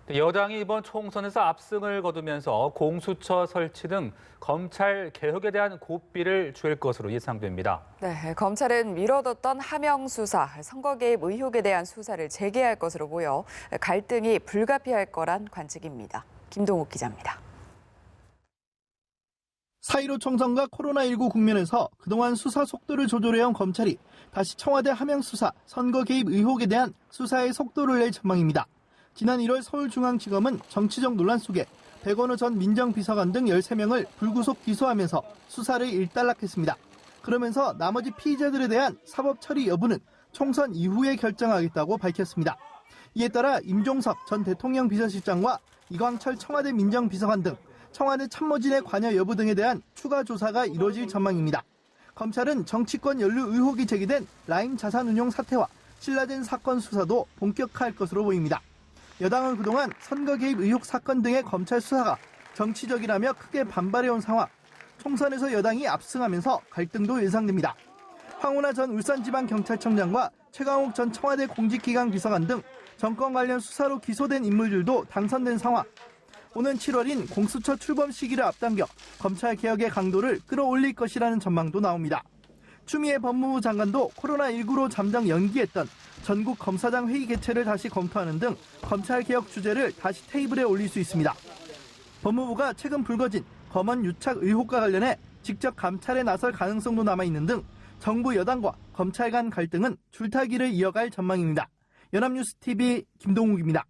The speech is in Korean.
여당이 이번 총선에서 압승을 거두면서 공수처 설치 등 검찰 개혁에 대한 고삐를 줄 것으로 예상됩니다. 네, 검찰은 미뤄뒀던 하명 수사, 선거 개입 의혹에 대한 수사를 재개할 것으로 보여 갈등이 불가피할 거란 관측입니다. 김동욱 기자입니다. 4.15 총선과 코로나19 국면에서 그동안 수사 속도를 조절해온 검찰이 다시 청와대 하명 수사, 선거 개입 의혹에 대한 수사의 속도를 낼 전망입니다. 지난 1월 서울중앙지검은 정치적 논란 속에 백원호 전 민정비서관 등 13명을 불구속 기소하면서 수사를 일단락했습니다. 그러면서 나머지 피의자들에 대한 사법 처리 여부는 총선 이후에 결정하겠다고 밝혔습니다. 이에 따라 임종석 전 대통령 비서실장과 이광철 청와대 민정비서관 등 청와대 참모진의 관여 여부 등에 대한 추가 조사가 이루어질 전망입니다. 검찰은 정치권 연루 의혹이 제기된 라임 자산운용 사태와 신라젠 사건 수사도 본격화할 것으로 보입니다. 여당은 그동안 선거 개입 의혹 사건 등의 검찰 수사가 정치적이라며 크게 반발해온 상황, 총선에서 여당이 압승하면서 갈등도 예상됩니다. 황운하 전 울산지방경찰청장과 최강욱 전 청와대 공직기강 비서관 등 정권 관련 수사로 기소된 인물들도 당선된 상황. 오는 7월인 공수처 출범 시기를 앞당겨 검찰 개혁의 강도를 끌어올릴 것이라는 전망도 나옵니다. 추미애 법무부 장관도 코로나19로 잠정 연기했던 전국 검사장 회의 개최를 다시 검토하는 등 검찰 개혁 주제를 다시 테이블에 올릴 수 있습니다. 법무부가 최근 불거진 검언 유착 의혹과 관련해 직접 감찰에 나설 가능성도 남아있는 등 정부 여당과 검찰 간 갈등은 줄타기를 이어갈 전망입니다. 연합뉴스TV 김동욱입니다.